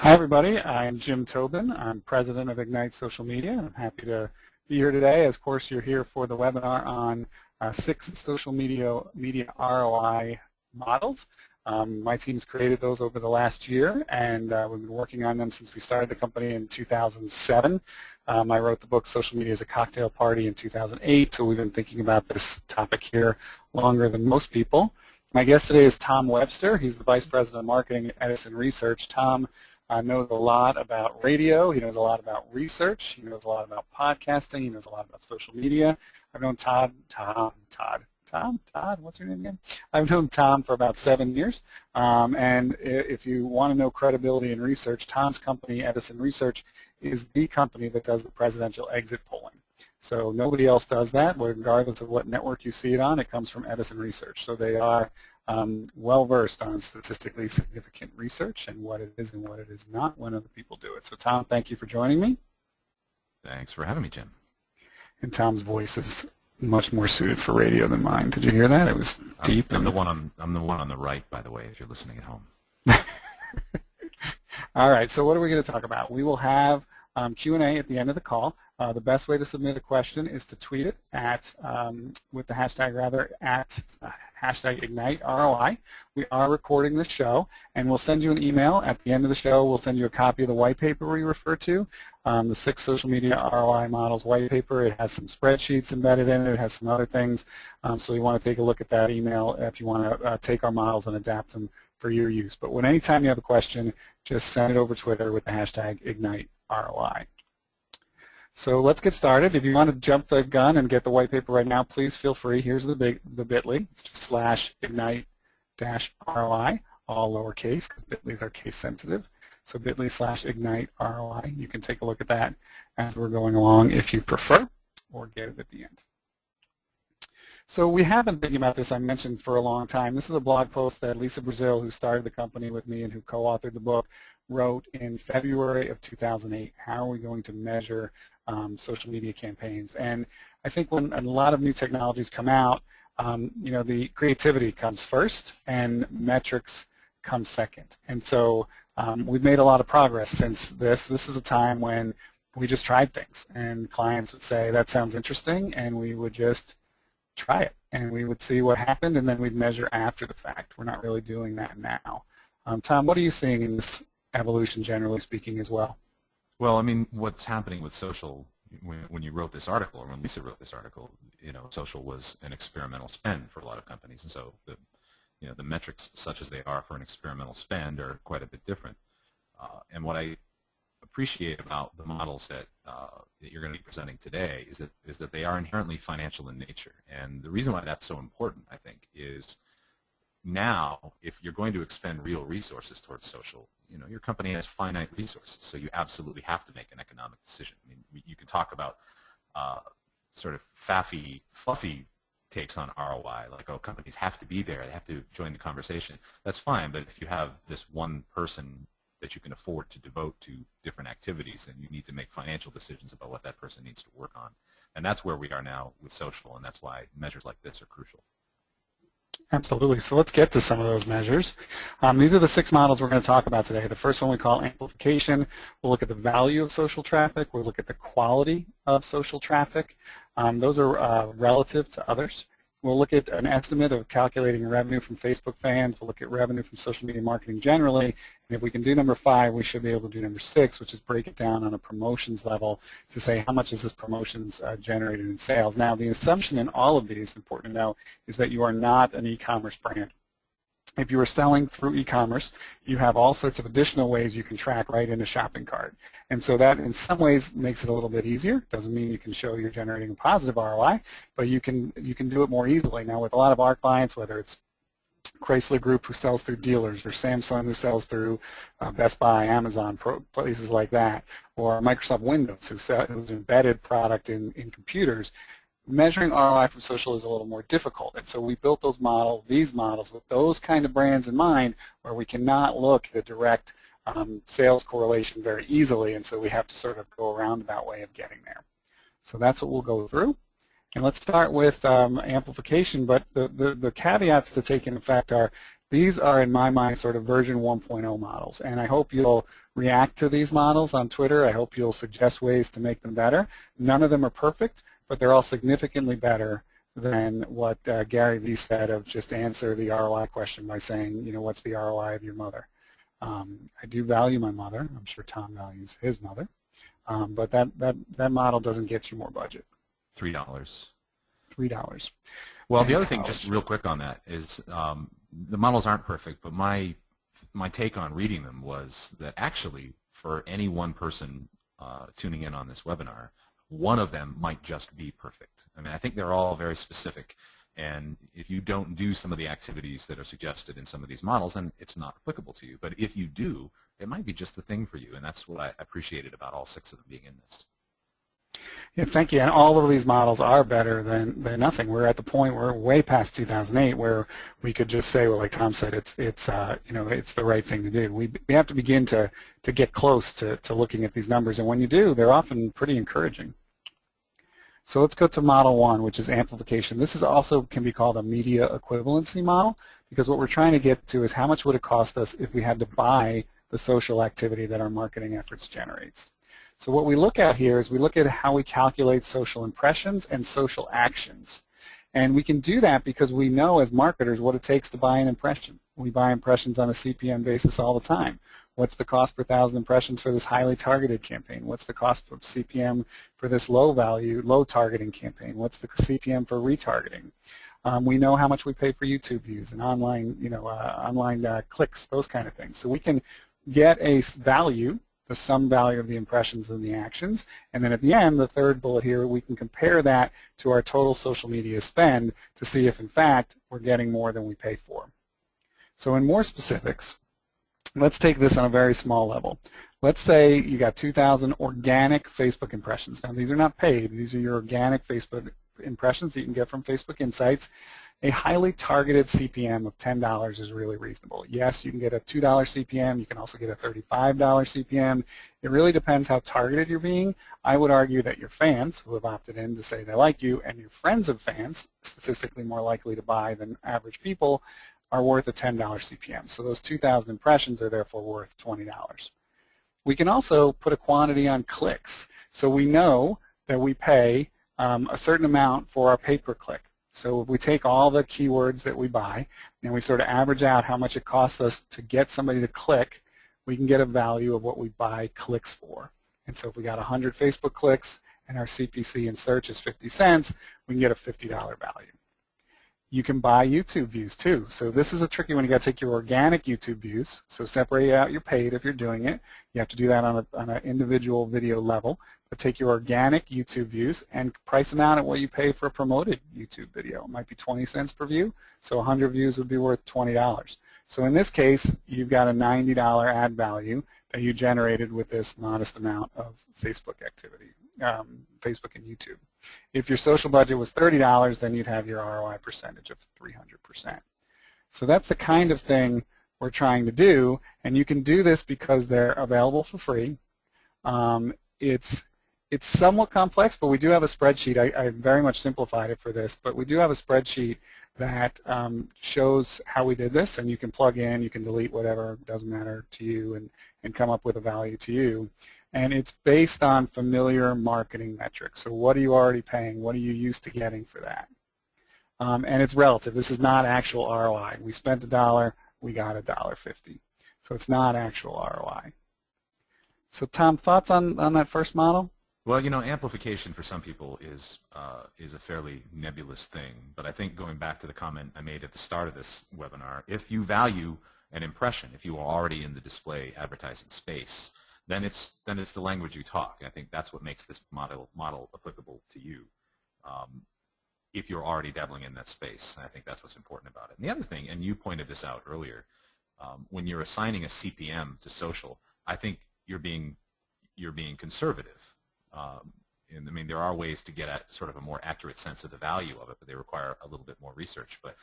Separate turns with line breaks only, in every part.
Hi everybody, I'm Jim Tobin. I'm president of Ignite Social Media. I'm happy to be here today. Of course, you're here for the webinar on 6 social media ROI models. My team's created those over the last year, and we've been working on them since we started the company in 2007. I wrote the book Social Media as a Cocktail Party in 2008, so we've been thinking about this topic here longer than most people. My guest today is Tom Webster. He's the Vice President of Marketing at Edison Research. Tom knows a lot about radio. He knows a lot about research. He knows a lot about podcasting. He knows a lot about social media. I've known Todd, what's your name again? I've known Tom for about 7 years. And if you want to know credibility in research, Tom's company, Edison Research, is the company that does the presidential exit polling. So nobody else does that, regardless of what network you see it on. It comes from Edison Research. So they are well-versed on statistically significant research and what it is and what it is not when other people do it. So Tom, thank you for joining me.
Thanks for having me, Jim.
And Tom's voice is much more suited for radio than mine. Did you hear that? It was deep.
I'm the one on the right, by the way, if you're listening at home.
All right, so what are we going to talk about? We will have Q&A at the end of the call. The best way to submit a question is to tweet it at, with the hashtag rather, at hashtag Ignite ROI. We are recording the show, and we'll send you an email at the end of the show. We'll send you a copy of the white paper we refer to, the 6 social media ROI models white paper. It has some spreadsheets embedded in it. It has some other things. So you want to take a look at that email if you want to take our models and adapt them for your use. But anytime you have a question, just send it over Twitter with the hashtag Ignite ROI. So let's get started. If you want to jump the gun and get the white paper right now, please feel free. Here's the bit.ly. It's just /ignite-ROI, all lowercase, because bit.lys are case sensitive. So bit.ly/ignite-ROI. You can take a look at that as we're going along if you prefer, or get it at the end. So we have been thinking about this, I mentioned, for a long time. This is a blog post that Lisa Brazil, who started the company with me and who co-authored the book, wrote in February of 2008. How are we going to measure social media campaigns? And I think when a lot of new technologies come out, the creativity comes first and metrics come second. And so we've made a lot of progress since this. This is a time when we just tried things, and clients would say, that sounds interesting, and we would just try it, and we would see what happened, and then we'd measure after the fact. We're not really doing that now. Tom, what are you seeing in this evolution, generally speaking, as well?
Well, I mean, what's happening with social, when you wrote this article, or when Lisa wrote this article, social was an experimental spend for a lot of companies, and so the metrics, such as they are for an experimental spend, are quite a bit different. And what I appreciate about the models that you're going to be presenting today is that they are inherently financial in nature. And the reason why that's so important, I think, is now if you're going to expend real resources towards social, your company has finite resources, so you absolutely have to make an economic decision. I mean, you can talk about sort of fluffy takes on ROI, like, oh, companies have to be there, they have to join the conversation. That's fine, but if you have this one person that you can afford to devote to different activities, then you need to make financial decisions about what that person needs to work on. And that's where we are now with social, and that's why measures like this are crucial.
Absolutely. So let's get to some of those measures. These are the 6 models we're going to talk about today. The first one we call amplification. We'll look at the value of social traffic. We'll look at the quality of social traffic. Those are relative to others. We'll look at an estimate of calculating revenue from Facebook fans. We'll look at revenue from social media marketing generally. And if we can do number 5, we should be able to do number 6, which is break it down on a promotions level to say how much is this promotions generated in sales. Now, the assumption in all of these, important to know, is that you are not an e-commerce brand. If you are selling through e-commerce, you have all sorts of additional ways you can track right in a shopping cart. And so that in some ways makes it a little bit easier. Doesn't mean you can show you're generating a positive ROI, but you can do it more easily. Now with a lot of our clients, whether it's Chrysler Group who sells through dealers, or Samsung who sells through Best Buy, Amazon, places like that, or Microsoft Windows who's embedded product in computers, measuring ROI from social is a little more difficult. And so we built these models with those kind of brands in mind, where we cannot look at a direct sales correlation very easily, and so we have to sort of go a roundabout way of getting there. So that's what we'll go through. And let's start with amplification, but the caveats to take in effect are These are, in my mind, sort of version 1.0 models, and I hope you'll react to these models on Twitter. I hope you'll suggest ways to make them better. None of them are perfect, but they're all significantly better than what Gary Vee said of just answer the ROI question by saying, you know, what's the ROI of your mother? I do value my mother. I'm sure Tom values his mother, but that model doesn't get you more budget.
$3.
$3.
Well, the other thing, just real quick on that, is the models aren't perfect, but my take on reading them was that actually for any one person tuning in on this webinar, one of them might just be perfect. I mean, I think they're all very specific, and if you don't do some of the activities that are suggested in some of these models, then it's not applicable to you. But if you do, it might be just the thing for you, and that's what I appreciated about all 6 of them being in this.
Yeah, thank you. And all of these models are better than nothing. We're at the point, we're way past 2008, where we could just say, well, like Tom said, it's you know, it's the right thing to do. We have to begin to get close to looking at these numbers, and when you do, they're often pretty encouraging. So let's go to model 1, which is amplification. This is also can be called a media equivalency model, because what we're trying to get to is how much would it cost us if we had to buy the social activity that our marketing efforts generates. So what we look at here is we look at how we calculate social impressions and social actions. And we can do that because we know as marketers what it takes to buy an impression. We buy impressions on a CPM basis all the time. What's the cost per 1,000 impressions for this highly targeted campaign? What's the cost of CPM for this low value, low targeting campaign? What's the CPM for retargeting? We know how much we pay for YouTube views and online, you know, online clicks, those kind of things. So we can get a value, the sum value of the impressions and the actions, and then at the end, the third bullet here, we can compare that to our total social media spend to see if in fact we're getting more than we pay for. So in more specifics, let's take this on a very small level. Let's say you got 2,000 organic Facebook impressions. Now these are not paid, these are your organic Facebook impressions that you can get from Facebook Insights. A highly targeted CPM of $10 is really reasonable. Yes, you can get a $2 CPM. You can also get a $35 CPM. It really depends how targeted you're being. I would argue that your fans who have opted in to say they like you and your friends of fans, statistically more likely to buy than average people, are worth a $10 CPM. So those 2,000 impressions are therefore worth $20. We can also put a quantity on clicks. So we know that we pay a certain amount for our pay-per-click. So if we take all the keywords that we buy and we sort of average out how much it costs us to get somebody to click, we can get a value of what we buy clicks for. And so if we got 100 Facebook clicks and our CPC in search is 50 cents, we can get a $50 value. You can buy YouTube views too. So this is a tricky one. You got to take your organic YouTube views. So separate out your paid if you're doing it. You have to do that on an individual video level. But take your organic YouTube views and price them out at what you pay for a promoted YouTube video. It might be 20 cents per view. So 100 views would be worth $20. So in this case, you've got a $90 ad value that you generated with this modest amount of Facebook activity, Facebook and YouTube. If your social budget was $30, then you'd have your ROI percentage of 300%. So that's the kind of thing we're trying to do, and you can do this because they're available for free. It's somewhat complex, but we do have a spreadsheet. I very much simplified it for this, but we do have a spreadsheet that shows how we did this, and you can plug in, you can delete whatever, doesn't matter to you, and come up with a value to you. And it's based on familiar marketing metrics. So what are you already paying? What are you used to getting for that? And it's relative. This is not actual ROI. We spent $1, we got $1.50. So it's not actual ROI. So Tom, thoughts on that first model?
Well, you know, amplification for some people is a fairly nebulous thing. But I think going back to the comment I made at the start of this webinar, if you value an impression, if you are already in the display advertising space, then it's the language you talk. I think that's what makes this model applicable to you if you're already dabbling in that space. And I think that's what's important about it. And the other thing, and you pointed this out earlier, when you're assigning a CPM to social, I think you're being conservative. And I mean, there are ways to get at sort of a more accurate sense of the value of it, but they require a little bit more research. But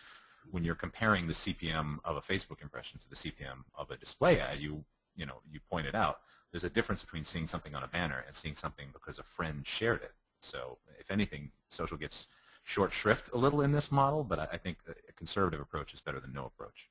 when you're comparing the CPM of a Facebook impression to the CPM of a display ad, you pointed out, there's a difference between seeing something on a banner and seeing something because a friend shared it. So if anything, social gets short shrift a little in this model, but I think a conservative approach is better than no approach.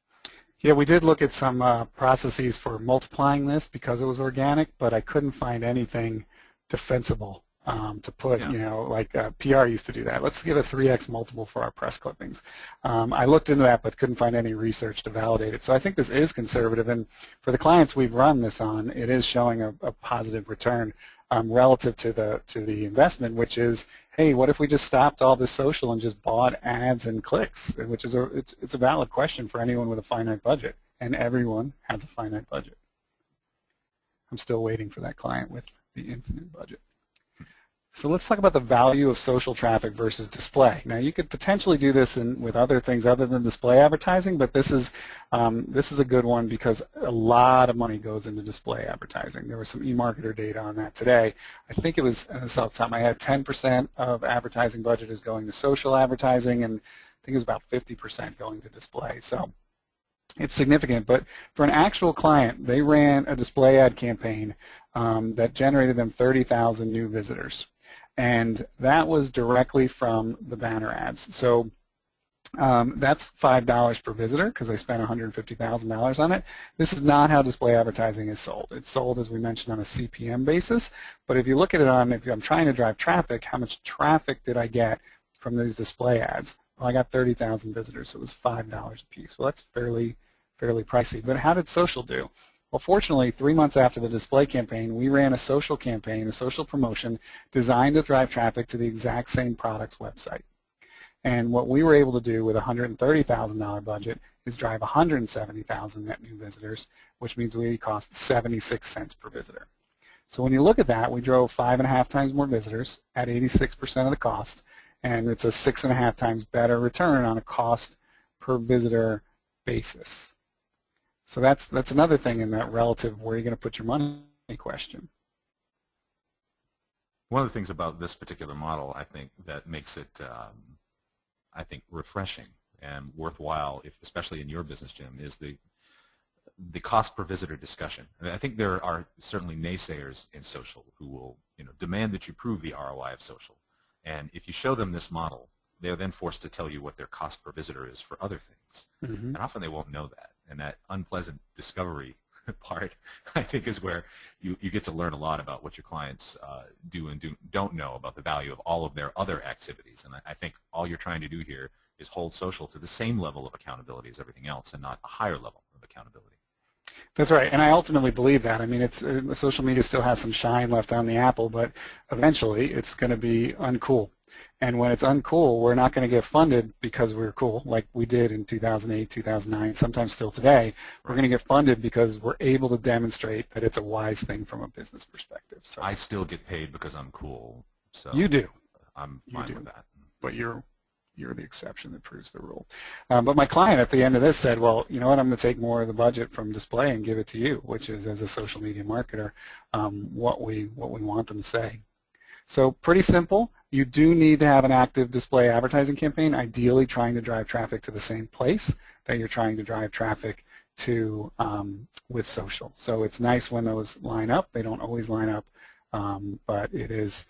Yeah, we did look at some processes for multiplying this because it was organic, but I couldn't find anything defensible to put,
Yeah.
like PR used to do that. Let's give a 3x multiple for our press clippings. I looked into that but couldn't find any research to validate it. So I think this is conservative, and for the clients we've run this on, it is showing a positive return relative to the investment, which is, hey, what if we just stopped all this social and just bought ads and clicks, which is it's a valid question for anyone with a finite budget, and everyone has a finite budget. I'm still waiting for that client with the infinite budget. So let's talk about the value of social traffic versus display. Now, you could potentially do this with other things other than display advertising, but this is a good one because a lot of money goes into display advertising. There was some eMarketer data on that today. I think it was, off the top of my head, 10% of advertising budget is going to social advertising, and I think it was about 50% going to display. So it's significant, but for an actual client, they ran a display ad campaign that generated them 30,000 new visitors. And that was directly from the banner ads. So that's $5 per visitor because they spent $150,000 on it. This is not how display advertising is sold. It's sold, as we mentioned, on a CPM basis. But if you look at it on, if I'm trying to drive traffic, how much traffic did I get from these display ads? Well, I got 30,000 visitors, so it was $5 a piece. Well, that's fairly pricey. But how did social do? Well, fortunately, 3 months after the display campaign, we ran a social campaign, a social promotion designed to drive traffic to the exact same product's website. And what we were able to do with a $130,000 budget is drive 170,000 net new visitors, which means we cost 76 cents per visitor. So when you look at that, we drove 5.5 times more visitors at 86% of the cost, and it's a 6.5 times better return on a cost per visitor basis. So that's another thing in that relative where you're going to put your money question.
One of the things about this particular model, I think, that makes it, I think, refreshing and worthwhile, especially in your business, Jim, is the cost per visitor discussion. I mean, I think there are certainly naysayers in social who will, demand that you prove the ROI of social. And if you show them this model, they are then forced to tell you what their cost per visitor is for other things. Mm-hmm. And often they won't know that. And that unpleasant discovery part, I think, is where you get to learn a lot about what your clients do and don't know about the value of all of their other activities. And I think all you're trying to do here is hold social to the same level of accountability as everything else and not a higher level of accountability.
That's right, and I ultimately believe that. I mean, social media still has some shine left on the apple, but eventually it's going to be uncool. And when it's uncool, we're not going to get funded because we're cool, like we did in 2008, 2009, sometimes still today. We're going to get funded because we're able to demonstrate that it's a wise thing from a business perspective. So
I still get paid because I'm cool. So
you do.
I'm fine with that.
But you're the exception that proves the rule. But my client at the end of this said, well, you know what, I'm going to take more of the budget from display and give it to you, which is, as a social media marketer, what we want them to say. So pretty simple. You do need to have an active display advertising campaign, ideally trying to drive traffic to the same place that you're trying to drive traffic to with social. So it's nice when those line up. They don't always line up, but it is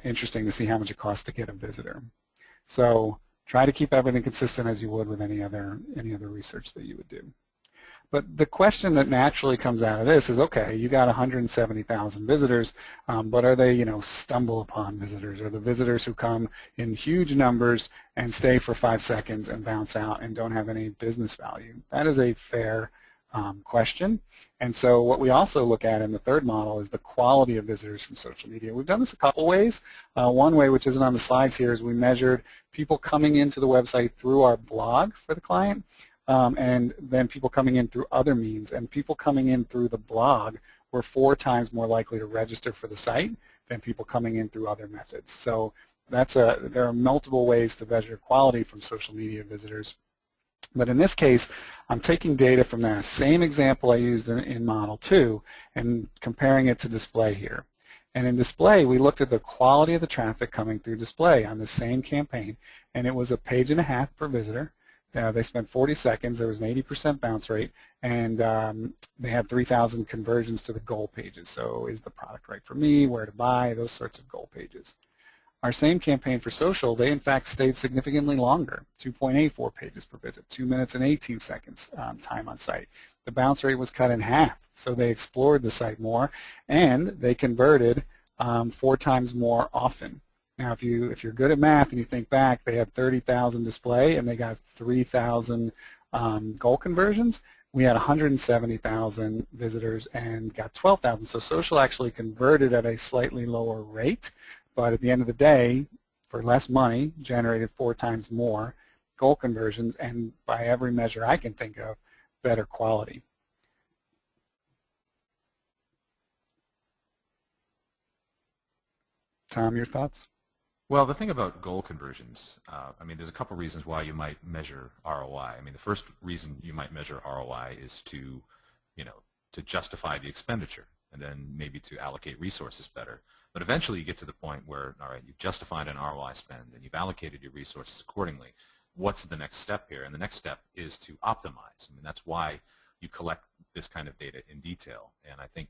interesting to see how much it costs to get a visitor. So try to keep everything consistent as you would with any other research that you would do. But the question that naturally comes out of this is, okay, you got 170,000 visitors, but are they, stumble upon visitors? Are the visitors who come in huge numbers and stay for 5 seconds and bounce out and don't have any business value? That is a fair question. And so what we also look at in the third model is the quality of visitors from social media. We've done this a couple ways. One way, which isn't on the slides here, is we measured people coming into the website through our blog for the client. And then people coming in through other means, and people coming in through the blog were 4 times more likely to register for the site than people coming in through other methods. So there are multiple ways to measure quality from social media visitors. But in this case, I'm taking data from that same example I used in Model 2 and comparing it to display here. And in display, we looked at the quality of the traffic coming through display on the same campaign, and it was 1.5 pages per visitor. They spent 40 seconds, there was an 80% bounce rate, and they had 3,000 conversions to the goal pages. So is the product right for me, where to buy, those sorts of goal pages. Our same campaign for social, they in fact stayed significantly longer, 2.84 pages per visit, 2 minutes and 18 seconds time on site. The bounce rate was cut in half, so they explored the site more, and they converted 4 times more often. Now, if you're good at math and you think back, they had 30,000 display and they got 3,000 goal conversions. We had 170,000 visitors and got 12,000. So social actually converted at a slightly lower rate, but at the end of the day, for less money, generated 4 times more goal conversions, and by every measure I can think of, better quality. Tom, your thoughts?
Well, the thing about goal conversions, I mean, there's a couple reasons why you might measure ROI. I mean, the first reason you might measure ROI is to, to justify the expenditure and then maybe to allocate resources better. But eventually you get to the point where, all right, you've justified an ROI spend and you've allocated your resources accordingly. What's the next step here? And the next step is to optimize. I mean, that's why you collect this kind of data in detail. And I think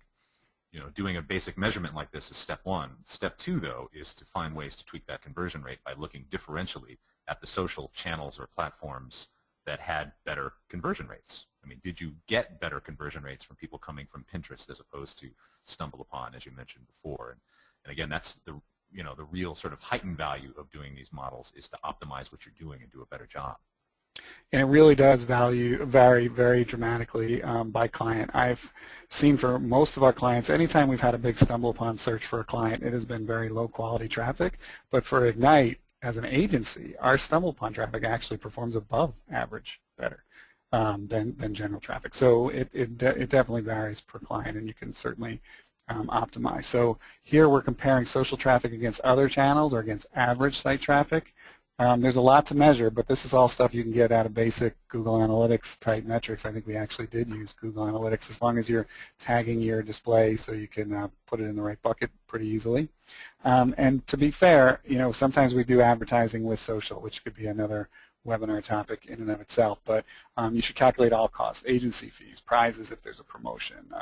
doing a basic measurement like this is step 1. Step 2, though, is to find ways to tweak that conversion rate by looking differentially at the social channels or platforms that had better conversion rates. I mean, did you get better conversion rates from people coming from Pinterest as opposed to StumbleUpon, as you mentioned before? And again, that's the real sort of heightened value of doing these models is to optimize what you're doing and do a better job.
And it really does vary very dramatically by client. I've seen for most of our clients, anytime we've had a big StumbleUpon search for a client, it has been very low quality traffic. But for Ignite, as an agency, our StumbleUpon traffic actually performs above average better than general traffic. So it definitely varies per client, and you can certainly optimize. So here we're comparing social traffic against other channels or against average site traffic. There's a lot to measure, but this is all stuff you can get out of basic Google Analytics type metrics. I think we actually did use Google Analytics as long as you're tagging your display so you can put it in the right bucket pretty easily. And to be fair, sometimes we do advertising with social, which could be another webinar topic in and of itself, but you should calculate all costs, agency fees, prizes if there's a promotion,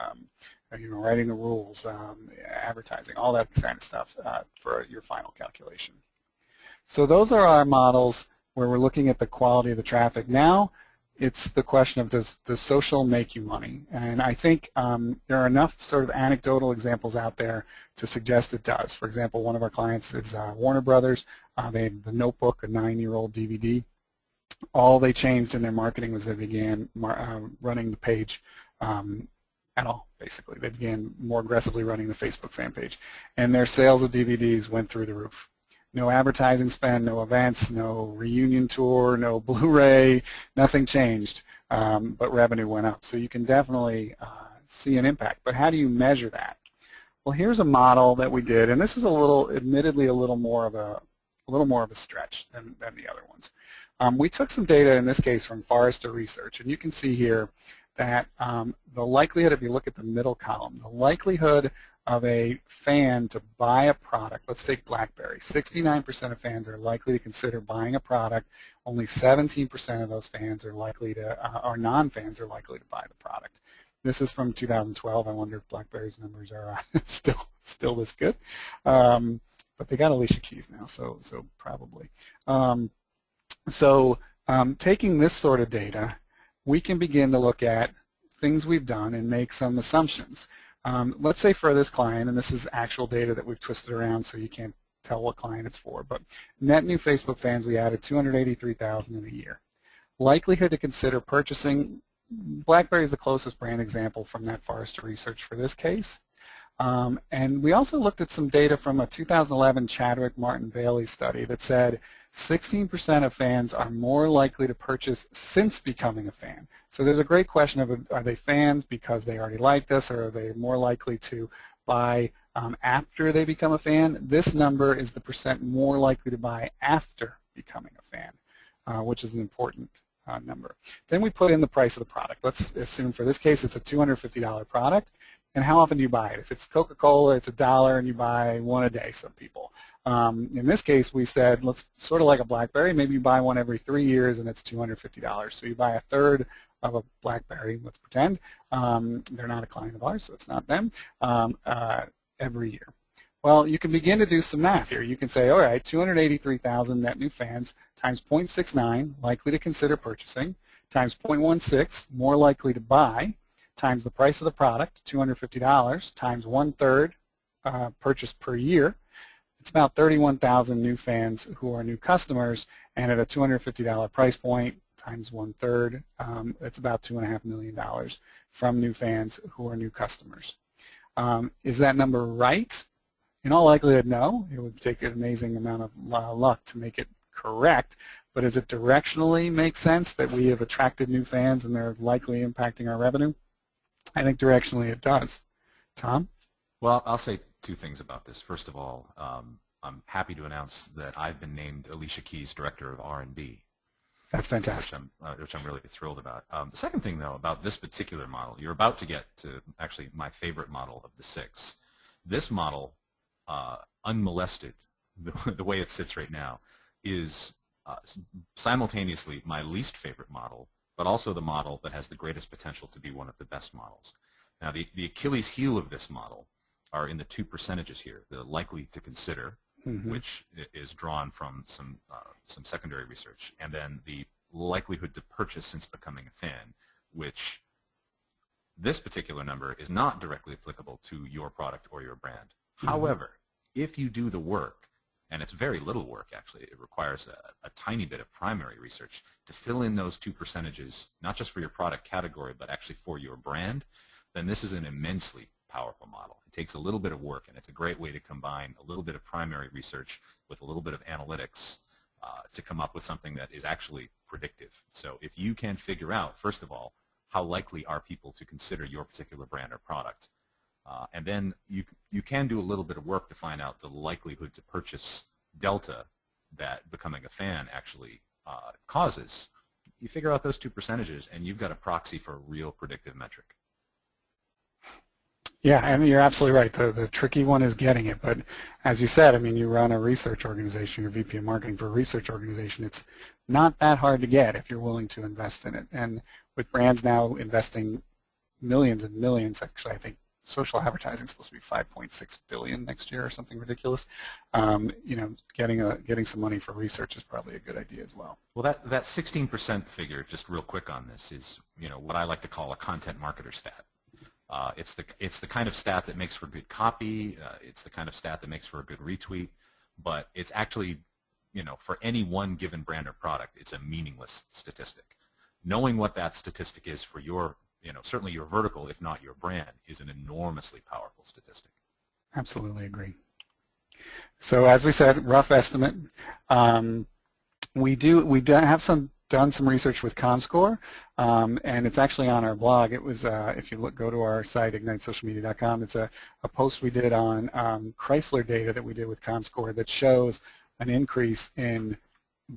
writing the rules, advertising, all that kind of stuff for your final calculation. So those are our models where we're looking at the quality of the traffic. Now it's the question of does social make you money? And I think there are enough sort of anecdotal examples out there to suggest it does. For example, one of our clients is Warner Brothers. They have The Notebook, a 9-year-old DVD. All they changed in their marketing was they began running the page at all, basically. They began more aggressively running the Facebook fan page. And their sales of DVDs went through the roof. No advertising spend, no events, no reunion tour, no Blu-ray, nothing changed, but revenue went up. So you can definitely see an impact. But how do you measure that? Well, here's a model that we did, and this is admittedly a little more of a stretch than the other ones. We took some data in this case from Forrester Research, and you can see here that the likelihood, if you look at the middle column, the likelihood of a fan to buy a product, let's take BlackBerry, 69% of fans are likely to consider buying a product. Only 17% of those fans are likely to, or non-fans are likely to buy the product. This is from 2012. I wonder if BlackBerry's numbers are still this good. But they got Alicia Keys now, so probably. Taking this sort of data, we can begin to look at things we've done and make some assumptions. Let's say for this client, and this is actual data that we've twisted around so you can't tell what client it's for, but net new Facebook fans, we added 283,000 in a year. Likelihood to consider purchasing, BlackBerry is the closest brand example from that Forrester Research for this case. And we also looked at some data from a 2011 Chadwick Martin Bailey study that said 16% of fans are more likely to purchase since becoming a fan. So there's a great question of are they fans because they already like us, or are they more likely to buy after they become a fan? This number is the percent more likely to buy after becoming a fan, which is an important number. Then we put in the price of the product. Let's assume for this case it's a $250 product. And how often do you buy it? If it's Coca-Cola, it's $1 and you buy one a day, some people. In this case, we said, let's sort of like a BlackBerry, maybe you buy one every 3 years and it's $250. So you buy a third of a BlackBerry, let's pretend. They're not a client of ours, so it's not them, every year. Well, you can begin to do some math here. You can say, all right, 283,000 net new fans times 0.69, likely to consider purchasing, times 0.16, more likely to buy, times the price of the product, $250, times 1/3 purchase per year. It's about 31,000 new fans who are new customers, and at a $250 price point, times 1/3, it's about $2.5 million from new fans who are new customers. Is that number right? In all likelihood, no. It would take an amazing amount of luck to make it correct, but does it directionally make sense that we have attracted new fans and they're likely impacting our revenue? I think directionally it does. Tom?
Well, I'll say two things about this. First of all, I'm happy to announce that I've been named Alicia Key's Director of R&D.
That's fantastic.
Which I'm really thrilled about. The second thing, though, about this particular model, you're about to get to actually my favorite model of the 6. This model, unmolested, the way it sits right now, is simultaneously my least favorite model, but also the model that has the greatest potential to be one of the best models. Now, the Achilles heel of this model are in the 2 percentages here, the likely to consider, which is drawn from some secondary research, and then the likelihood to purchase since becoming a fan, which this particular number is not directly applicable to your product or your brand. However, if you do the work, and it's very little work actually, it requires a tiny bit of primary research to fill in those 2 percentages, not just for your product category, but actually for your brand, then this is an immensely powerful model. It takes a little bit of work, and it's a great way to combine a little bit of primary research with a little bit of analytics to come up with something that is actually predictive. So if you can figure out, first of all, how likely are people to consider your particular brand or product, and then you can do a little bit of work to find out the likelihood to purchase delta that becoming a fan actually causes. You figure out those 2 percentages, and you've got a proxy for a real predictive metric.
Yeah, I mean, you're absolutely right. The tricky one is getting it. But as you said, I mean, you run a research organization, you're VP of marketing for a research organization. It's not that hard to get if you're willing to invest in it. And with brands now investing millions and millions, actually, I think social advertising is supposed to be $5.6 billion next year or something ridiculous. You know, getting some money for research is probably a good idea as well.
Well, that 16% figure, just real quick on this, is what I like to call a content marketer stat. It's the kind of stat that makes for good copy. It's the kind of stat that makes for a good retweet. But it's actually, for any one given brand or product, it's a meaningless statistic. Knowing what that statistic is for your, certainly your vertical, if not your brand, is an enormously powerful statistic.
Absolutely agree. So as we said, rough estimate. We have done some research with Comscore, and it's actually on our blog. It was, if you go to our site, ignitesocialmedia.com, it's a post we did on Chrysler data that we did with Comscore that shows an increase in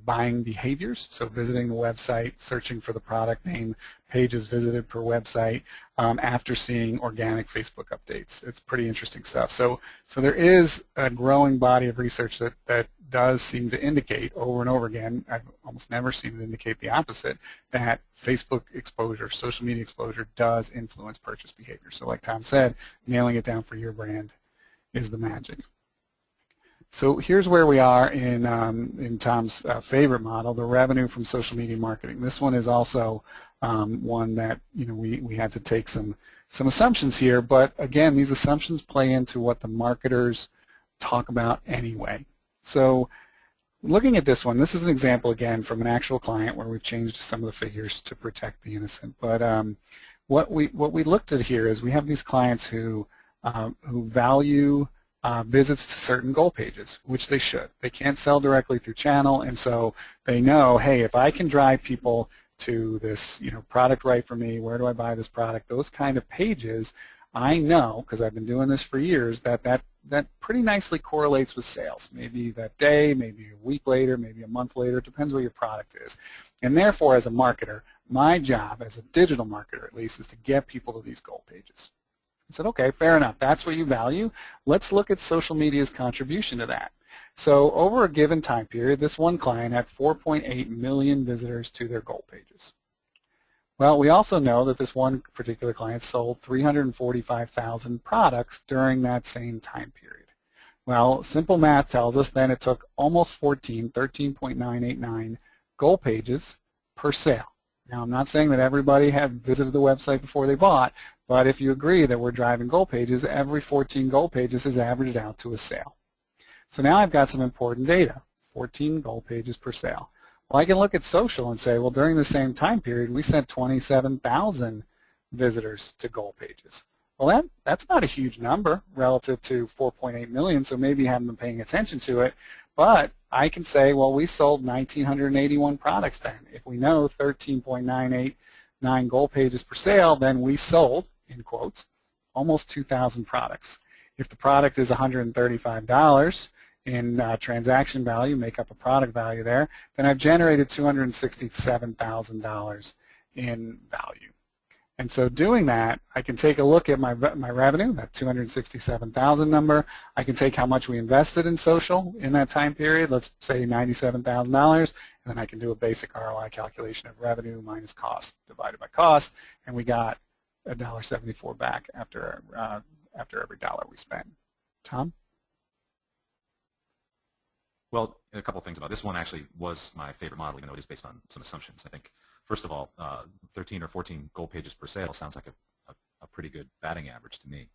buying behaviors, so visiting the website, searching for the product name, pages visited per website, after seeing organic Facebook updates. It's pretty interesting stuff. So there is a growing body of research that does seem to indicate over and over again, I've almost never seen it indicate the opposite, that Facebook exposure, social media exposure does influence purchase behavior. So like Tom said, nailing it down for your brand is the magic. So here's where we are in Tom's favorite model, the revenue from social media marketing. This one is also one that we had to take some assumptions here, but again, these assumptions play into what the marketers talk about anyway. So looking at this one, this is an example again from an actual client where we've changed some of the figures to protect the innocent. But what we looked at here is we have these clients who value visits to certain goal pages, which they should. They can't sell directly through channel, and so they know, hey, if I can drive people to this product right for me, where do I buy this product, those kind of pages, I know, because I've been doing this for years, that pretty nicely correlates with sales. Maybe that day, maybe a week later, maybe a month later, it depends what your product is. And therefore, as a marketer, my job, as a digital marketer at least, is to get people to these goal pages. I said, okay, fair enough. That's what you value. Let's look at social media's contribution to that. So over a given time period, this one client had 4.8 million visitors to their goal pages. Well, we also know that this one particular client sold 345,000 products during that same time period. Well, simple math tells us then it took almost 14, 13.989 goal pages per sale. Now, I'm not saying that everybody had visited the website before they bought, but if you agree that we're driving goal pages, every 14 goal pages is averaged out to a sale. So now I've got some important data, 14 goal pages per sale. Well, I can look at social and say, well, during the same time period, we sent 27,000 visitors to goal pages. Well, that's not a huge number relative to 4.8 million, so maybe you haven't been paying attention to it. But I can say, well, we sold 1,981 products then. If we know 13.989 goal pages per sale, then we sold, in quotes, almost 2,000 products. If the product is $135 in transaction value, make up a product value there, then I've generated $267,000 in value. And so doing that, I can take a look at my revenue, that 267,000 number. I can take how much we invested in social in that time period, let's say $97,000, and then I can do a basic ROI calculation of revenue minus cost divided by cost, and we got $1.74 back after every dollar we spend. Tom?
Well, a couple of things about this one actually was my favorite model, even though it is based on some assumptions. I think, first of all, 13 or 14 goal pages per sale sounds like a pretty good batting average to me.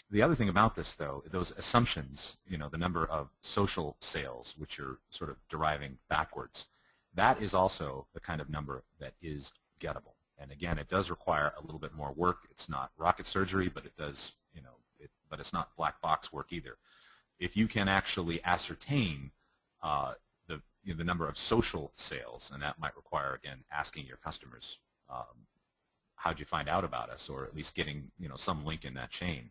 The other thing about this, though, those assumptions, the number of social sales, which you're sort of deriving backwards, that is also the kind of number that is gettable. And again, it does require a little bit more work. It's not rocket surgery, but it does, but it's not black box work either. If you can actually ascertain the number of social sales, and that might require, again, asking your customers, how'd you find out about us, or at least getting some link in that chain,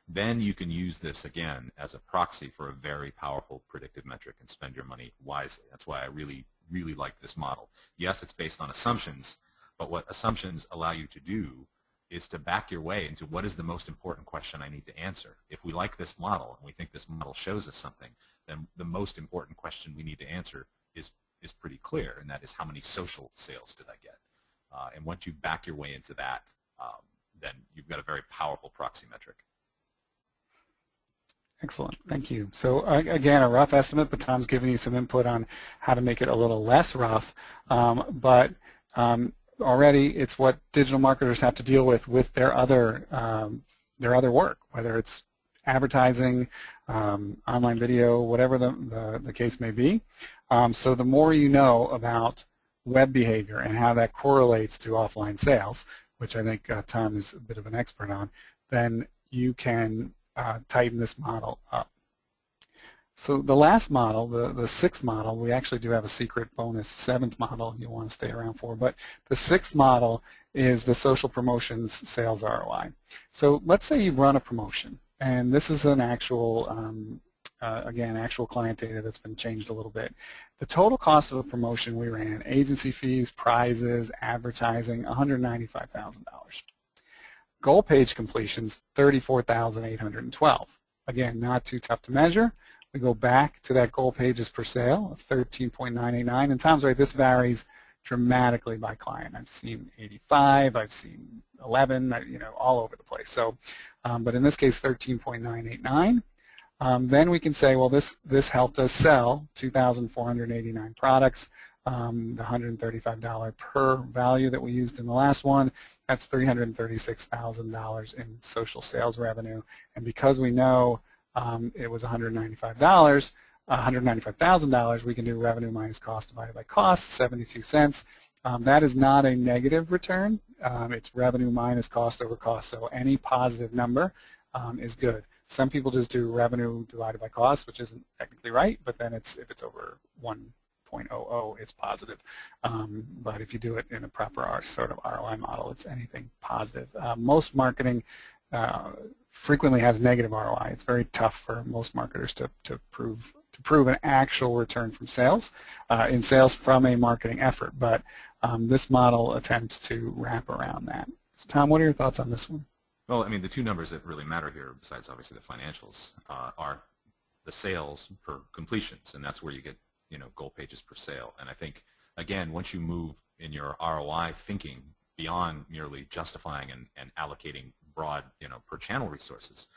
then you can use this again as a proxy for a very powerful predictive metric and spend your money wisely. That's why I really, really like this model. Yes, it's based on assumptions, but what assumptions allow you to do is to back your way into what is the most important question I need to answer. If we like this model and we think this model shows us something, then the most important question we need to answer is pretty clear, and that is, how many social sales did I get? And once you back your way into that, then you've got a very powerful proxy metric.
Excellent. Thank you. So again, a rough estimate, but Tom's giving you some input on how to make it a little less rough. Already it's what digital marketers have to deal with their other work, whether it's advertising, online video, whatever the case may be. So the more you know about web behavior and how that correlates to offline sales, which I think Tom is a bit of an expert on, then you can tighten this model up. So the last model, the sixth model, we actually do have a secret bonus seventh model you'll want to stay around for, but the sixth model is the social promotions sales ROI. So let's say you run a promotion, and this is an actual, again, actual client data that's been changed a little bit. The total cost of a promotion we ran, agency fees, prizes, advertising, $195,000. Goal page completions, 34,812. Again, not too tough to measure. We go back to that goal pages per sale of 13.989, and Tom's right, this varies dramatically by client. I've seen 85, I've seen 11, all over the place. So, but in this case, 13.989. Then we can say, well, this helped us sell 2,489 products. The $135 per value that we used in the last one, that's $336,000 in social sales revenue. And because we know it was $195,000, we can do revenue minus cost divided by cost, 72 cents. That is not a negative return. It's revenue minus cost over cost, so any positive number is good. Some people just do revenue divided by cost, which isn't technically right, but then if it's over 1.00, it's positive. But if you do it in a proper sort of ROI model, it's anything positive. Most marketing frequently has negative ROI. It's very tough for most marketers to prove an actual return from sales, in sales from a marketing effort. But this model attempts to wrap around that. So Tom, what are your thoughts on this one?
Well, I mean, the two numbers that really matter here, besides obviously the financials, are the sales per completions, and that's where you get goal pages per sale. And I think, again, once you move in your ROI thinking beyond merely justifying and allocating broad per channel resources,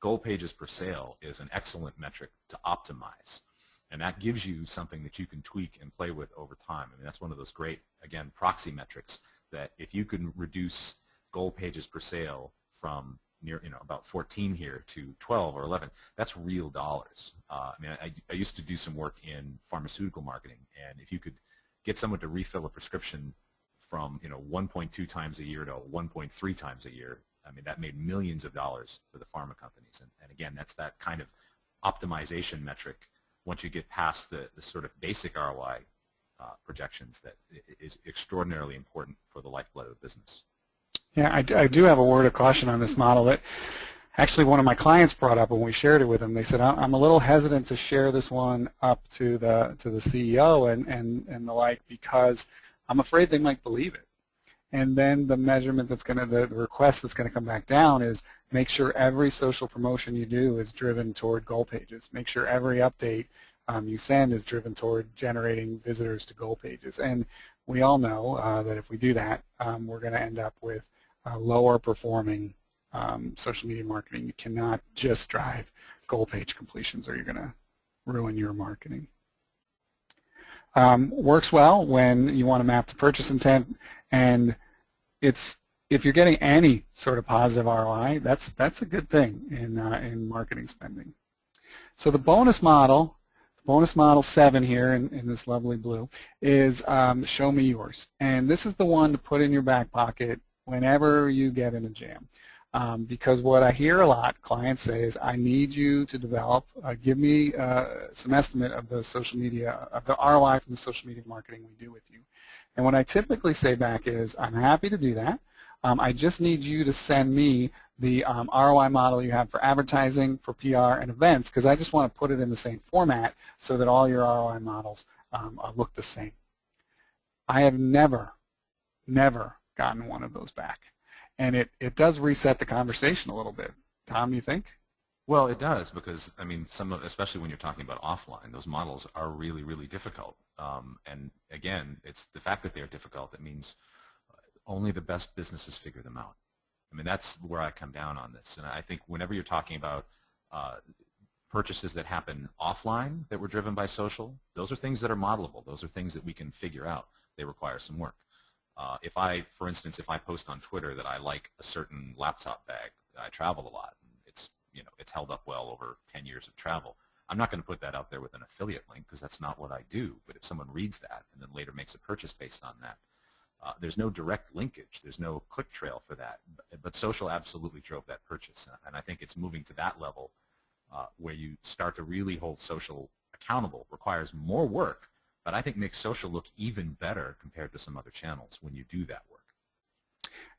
goal pages per sale is an excellent metric to optimize. And that gives you something that you can tweak and play with over time. I mean, that's one of those great, again, proxy metrics that if you can reduce goal pages per sale from near, about 14 here to 12 or 11, that's real dollars. I mean, I used to do some work in pharmaceutical marketing, and if you could get someone to refill a prescription from 1.2 times a year to 1.3 times a year, I mean, that made millions of dollars for the pharma companies. And again, that's that kind of optimization metric once you get past the sort of basic ROI projections that is extraordinarily important for the lifeblood of the business.
Yeah, I do have a word of caution on this model that actually one of my clients brought up when we shared it with them. They said, I'm a little hesitant to share this one up to the CEO and the like because I'm afraid they might believe it. And then the measurement that's going to, the request that's going to come back down is make sure every social promotion you do is driven toward goal pages. Make sure every update you send is driven toward generating visitors to goal pages. And we all know that if we do that, we're going to end up with lower performing social media marketing. You cannot just drive goal page completions or you're going to ruin your marketing. Works well when you want to map to purchase intent, and if you're getting any sort of positive ROI, that's a good thing in marketing spending. So the bonus model 7 here in this lovely blue is show me yours, and this is the one to put in your back pocket whenever you get in a jam. Because what I hear a lot, clients say, is I need you to develop, give me some estimate of the social media, of the ROI from the social media marketing we do with you. And what I typically say back is, I'm happy to do that. I just need you to send me the ROI model you have for advertising, for PR, and events, because I just want to put it in the same format so that all your ROI models look the same. I have never gotten one of those back. And it does reset the conversation a little bit. Tom, you think?
Well, it does, because I mean, especially when you're talking about offline, those models are really, really difficult. And again, it's the fact that they're difficult that means only the best businesses figure them out. I mean, that's where I come down on this. And I think whenever you're talking about purchases that happen offline that were driven by social, those are things that are modelable. Those are things that we can figure out. They require some work. For instance, if I post on Twitter that I like a certain laptop bag, I travel a lot, and it's held up well over 10 years of travel, I'm not going to put that out there with an affiliate link because that's not what I do. But if someone reads that and then later makes a purchase based on that, there's no direct linkage. There's no click trail for that. But social absolutely drove that purchase, and I think it's moving to that level where you start to really hold social accountable. Requires more work, but I think makes social look even better compared to some other channels when you do that work.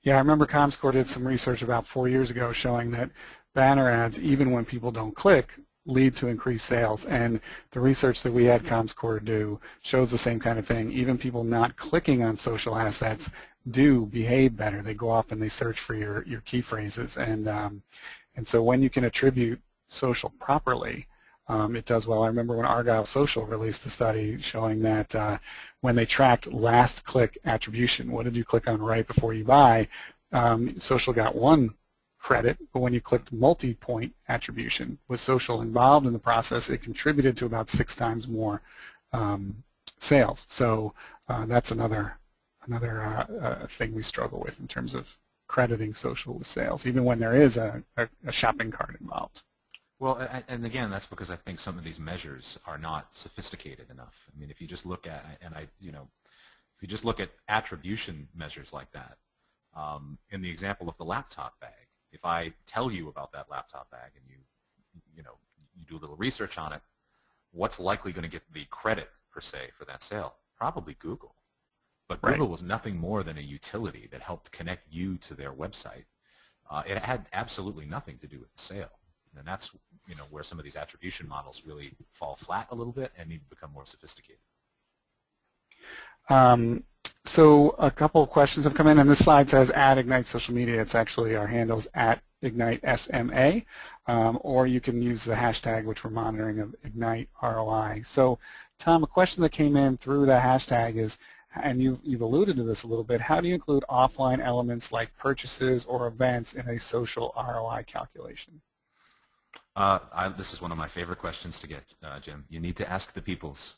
Yeah, I remember Comscore did some research about 4 years ago showing that banner ads, even when people don't click, lead to increased sales. And the research that we had Comscore do shows the same kind of thing. Even people not clicking on social assets do behave better. They go off and they search for your key phrases. And so when you can attribute social properly, it does well. I remember when Argyle Social released a study showing that when they tracked last click attribution, what did you click on right before you buy, social got 1 credit, but when you clicked multi-point attribution with social involved in the process, it contributed to about 6 times more sales. So that's another thing we struggle with in terms of crediting social with sales, even when there is a shopping cart involved.
Well, and again, that's because I think some of these measures are not sophisticated enough. I mean, if you just look at, if you just look at attribution measures like that, in the example of the laptop bag, if I tell you about that laptop bag and you do a little research on it, what's likely going to get the credit per se for that sale? Probably Google. But Google was nothing more than a utility that helped connect you to their website. It had absolutely nothing to do with the sale. And that's where some of these attribution models really fall flat a little bit and need to become more sophisticated.
So a couple of questions have come in, and this slide says @Ignite Social Media. It's actually our handles @IgniteSMA, or you can use the hashtag which we're monitoring of Ignite ROI. So Tom, a question that came in through the hashtag is, and you've alluded to this a little bit, how do you include offline elements like purchases or events in a social ROI calculation?
This is one of my favorite questions to get, Jim. You need to ask the peoples.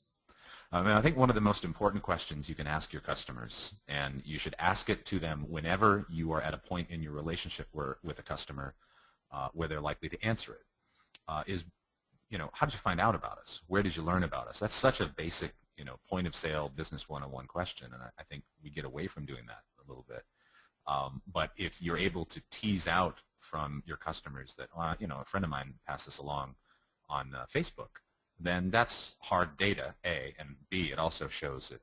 I mean, I think one of the most important questions you can ask your customers, and you should ask it to them whenever you are at a point in your relationship with a customer where they're likely to answer it, is, how did you find out about us? Where did you learn about us? That's such a basic, point of sale business 101 question, and I think we get away from doing that a little bit. But if you're able to tease out from your customers that, a friend of mine passed this along on Facebook, then that's hard data, A, and B, it also shows that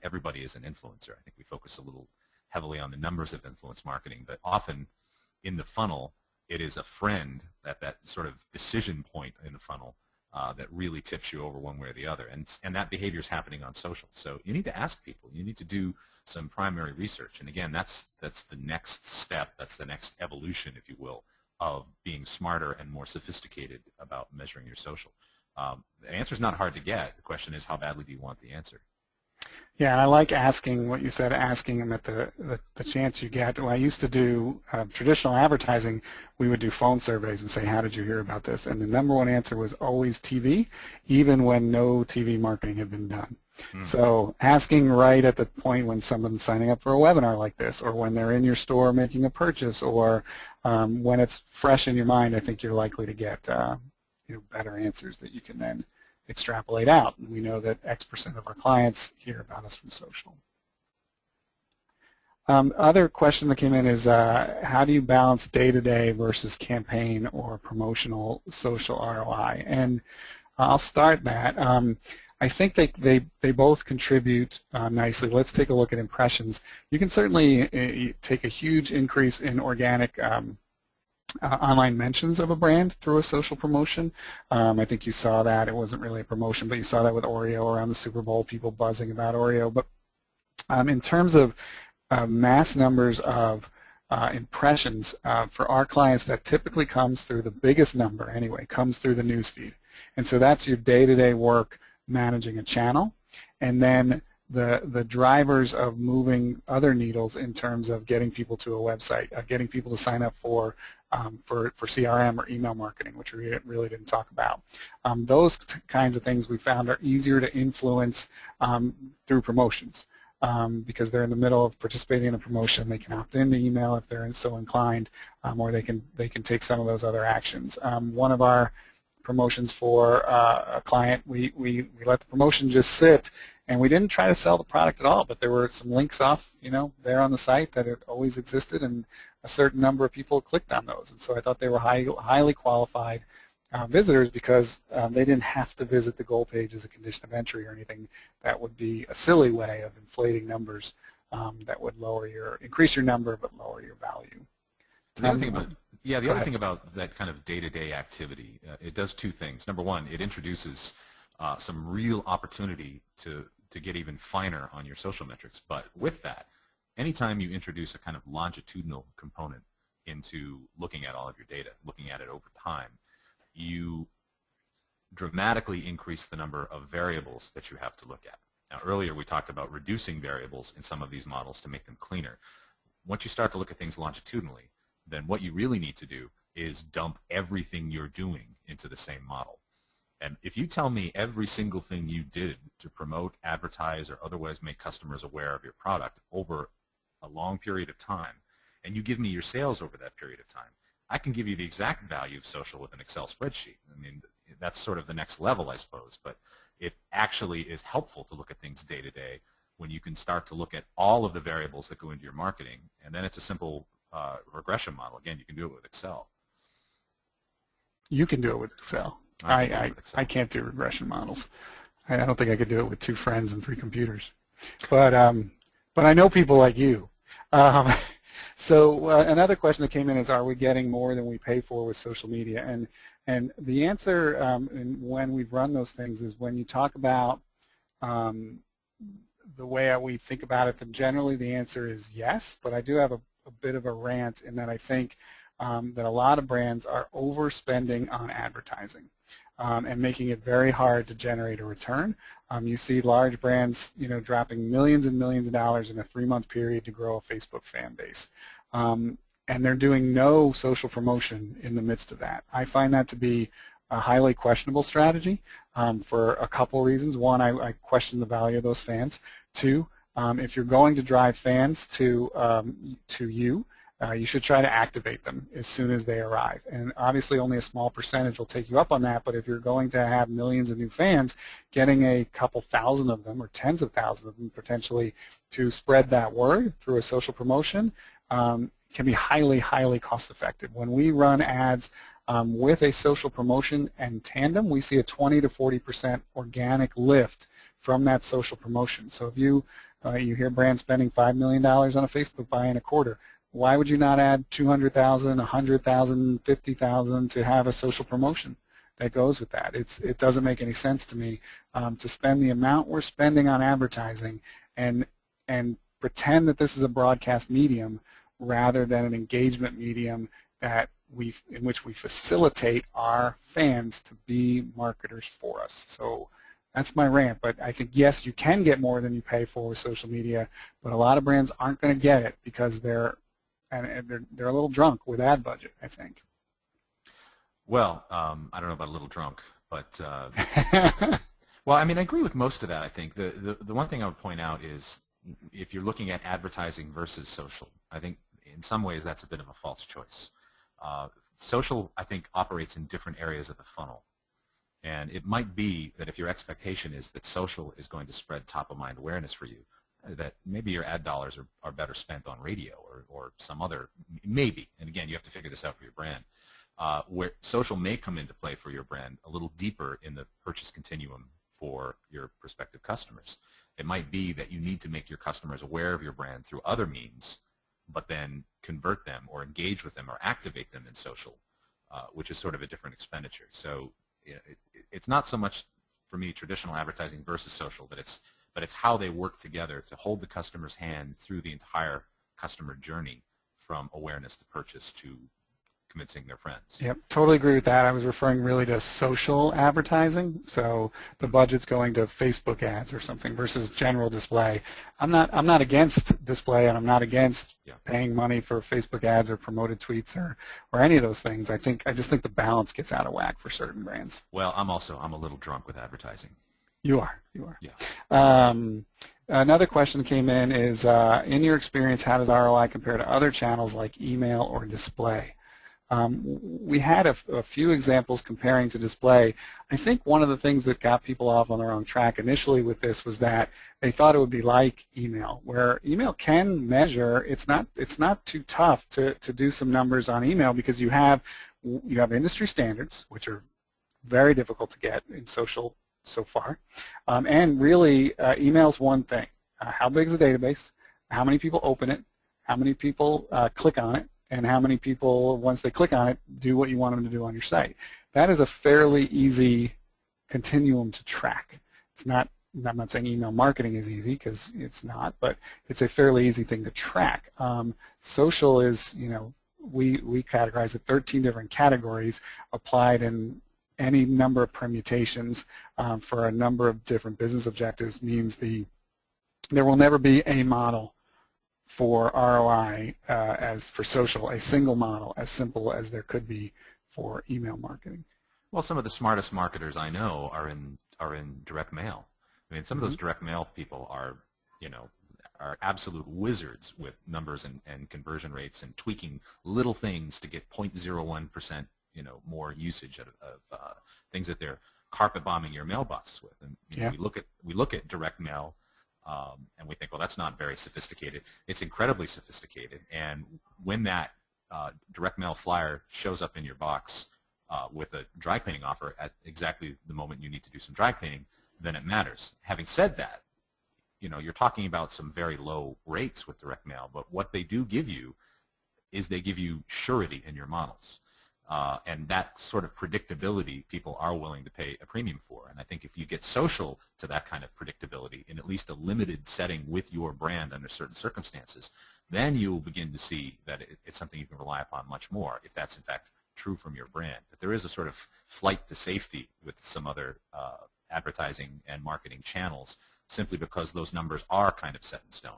everybody is an influencer. I think we focus a little heavily on the numbers of influence marketing, but often in the funnel, it is a friend at that sort of decision point in the funnel that really tips you over one way or the other, and that behavior is happening on social. So you need to ask people. You need to do some primary research, and again, that's the next step. That's the next evolution, if you will, of being smarter and more sophisticated about measuring your social. The answer is not hard to get. The question is, how badly do you want the answer?
Yeah, and I like asking what you said, asking them at the chance you get. When I used to do traditional advertising, we would do phone surveys and say, how did you hear about this? And the number one answer was always TV, even when no TV marketing had been done. So asking right at the point when someone's signing up for a webinar like this, or when they're in your store making a purchase, or when it's fresh in your mind, I think you're likely to get better answers that you can then extrapolate out. And we know that X% of our clients hear about us from social. Other question that came in is how do you balance day-to-day versus campaign or promotional social ROI? And I'll start that. I think they both contribute nicely. Let's take a look at impressions. You can certainly take a huge increase in organic online mentions of a brand through a social promotion. I think you saw that. It wasn't really a promotion, but you saw that with Oreo around the Super Bowl, people buzzing about Oreo. But in terms of mass numbers of impressions, for our clients, that typically comes through the biggest number anyway, comes through the newsfeed. And so that's your day-to-day work managing a channel. And then the drivers of moving other needles in terms of getting people to a website, getting people to sign up for CRM or email marketing, which we really didn't talk about. Those kinds of things we found are easier to influence through promotions because they're in the middle of participating in a promotion. They can opt in to email if they're so inclined, or they can take some of those other actions. One of our promotions for a client, we let the promotion just sit, and we didn't try to sell the product at all, but there were some links off, there on the site that it always existed, and a certain number of people clicked on those. And so I thought they were highly qualified visitors because they didn't have to visit the goal page as a condition of entry or anything. That would be a silly way of inflating numbers that would increase your number but lower your value.
The other thing about that kind of day-to-day activity, it does two things. Number one, it introduces some real opportunity to get even finer on your social metrics. But with that, anytime you introduce a kind of longitudinal component into looking at all of your data, looking at it over time, you dramatically increase the number of variables that you have to look at. Now, earlier we talked about reducing variables in some of these models to make them cleaner. Once you start to look at things longitudinally, then what you really need to do is dump everything you're doing into the same model. And if you tell me every single thing you did to promote, advertise, or otherwise make customers aware of your product over a long period of time, and you give me your sales over that period of time, I can give you the exact value of social with an Excel spreadsheet. I mean, that's sort of the next level, I suppose, but it actually is helpful to look at things day to day when you can start to look at all of the variables that go into your marketing, and then it's a simple regression model. Again, you can do it with Excel.
You can do it with Excel. I can't do regression models. I don't think I could do it with 2 friends and 3 computers. But I know people like you. So another question that came in is, are we getting more than we pay for with social media? And the answer when we've run those things is when you talk about the way we think about it, then generally the answer is yes. But I do have a bit of a rant in that I think that a lot of brands are overspending on advertising and making it very hard to generate a return. You see large brands, dropping millions and millions of dollars in a 3-month period to grow a Facebook fan base. and they're doing no social promotion in the midst of that. I find that to be a highly questionable strategy for a couple reasons. One, I question the value of those fans. Two, if you're going to drive fans to you, you should try to activate them as soon as they arrive. And obviously only a small percentage will take you up on that, but if you're going to have millions of new fans, getting a couple thousand of them or tens of thousands of them potentially to spread that word through a social promotion can be highly, highly cost effective. When we run ads with a social promotion and tandem, we see a 20 to 40% organic lift from that social promotion. So if you hear brands spending $5 million on a Facebook buy in a quarter, why would you not add 200,000, 100,000, 50,000 to have a social promotion that goes with that? It doesn't make any sense to me to spend the amount we're spending on advertising and pretend that this is a broadcast medium rather than an engagement medium in which we facilitate our fans to be marketers for us. So that's my rant, but I think, yes, you can get more than you pay for with social media, but a lot of brands aren't going to get it because they're a little drunk with ad budget, I think.
Well, I don't know about a little drunk, but well, I mean, I agree with most of that. I think the one thing I would point out is if you're looking at advertising versus social, I think in some ways that's a bit of a false choice. Social, I think, operates in different areas of the funnel. And it might be that if your expectation is that social is going to spread top-of-mind awareness for you, that maybe your ad dollars are better spent on radio or some other, maybe. And again, you have to figure this out for your brand. Where social may come into play for your brand a little deeper in the purchase continuum for your prospective customers. It might be that you need to make your customers aware of your brand through other means, but then convert them or engage with them or activate them in social, which is sort of a different expenditure. So it's not so much for me traditional advertising versus social, but it's how they work together to hold the customer's hand through the entire customer journey from awareness to purchase to convincing their friends.
Yep, totally agree with that. I was referring really to social advertising, so the budget's going to Facebook ads or something versus general display. I'm not against display, and I'm not against paying money for Facebook ads or promoted tweets or any of those things. I just think the balance gets out of whack for certain brands.
Well, I'm a little drunk with advertising.
You are.
Yeah.
Another question came in is, in your experience, how does ROI compare to other channels like email or display? We had a few examples comparing to display. I think one of the things that got people off on the wrong track initially with this was that they thought it would be like email, where email can measure. It's not too tough to do some numbers on email because you have industry standards, which are very difficult to get in social so far, and really email's one thing: how big is the database, how many people open it, how many people click on it, and how many people, once they click on it, do what you want them to do on your site. That is a fairly easy continuum to track. It's not, I'm not saying email marketing is easy because it's not, but it's a fairly easy thing to track. Social is, we categorize it 13 different categories applied in any number of permutations for a number of different business objectives. Means there will never be a model for ROI as for social, a single model as simple as there could be for email marketing.
Well, some of the smartest marketers I know are in direct mail. I mean, some of those direct mail people are absolute wizards with numbers and conversion rates and tweaking little things to get 0.01% more usage of things that they're carpet bombing your mailbox with. And we look at direct mail. And we think, well, that's not very sophisticated. It's incredibly sophisticated. And when that direct mail flyer shows up in your box with a dry cleaning offer at exactly the moment you need to do some dry cleaning, then it matters. Having said that, you're talking about some very low rates with direct mail, but what they do give you is they give you surety in your models. And that sort of predictability people are willing to pay a premium for. And I think if you get social to that kind of predictability in at least a limited setting with your brand under certain circumstances, then you will begin to see that it's something you can rely upon much more if that's in fact true from your brand. But there is a sort of flight to safety with some other advertising and marketing channels simply because those numbers are kind of set in stone.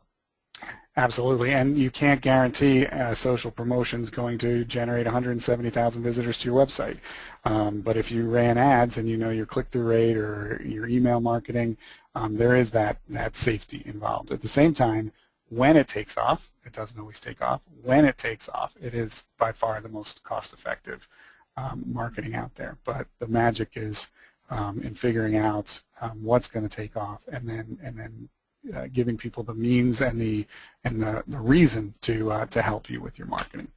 Absolutely, and you can't guarantee social promotion is going to generate 170,000 visitors to your website. But if you ran ads and you know your click-through rate or your email marketing, there is that safety involved. At the same time, when it takes off, it doesn't always take off. When it takes off, it is by far the most cost-effective marketing out there. But the magic is in figuring out what's going to take off, and then giving people the means and the reason to help you with your marketing.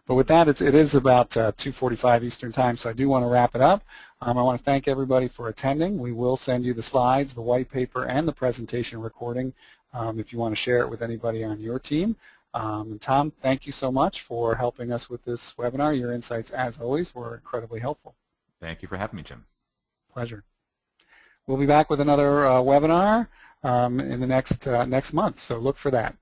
But with that, it is about 2:45 Eastern Time, so I do want to wrap it up. I want to thank everybody for attending. We will send you the slides, the white paper, and the presentation recording if you want to share it with anybody on your team. And Tom, thank you so much for helping us with this webinar. Your insights, as always, were incredibly helpful.
Thank you for having me, Jim.
Pleasure. We'll be back with another webinar in the next month, so look for that.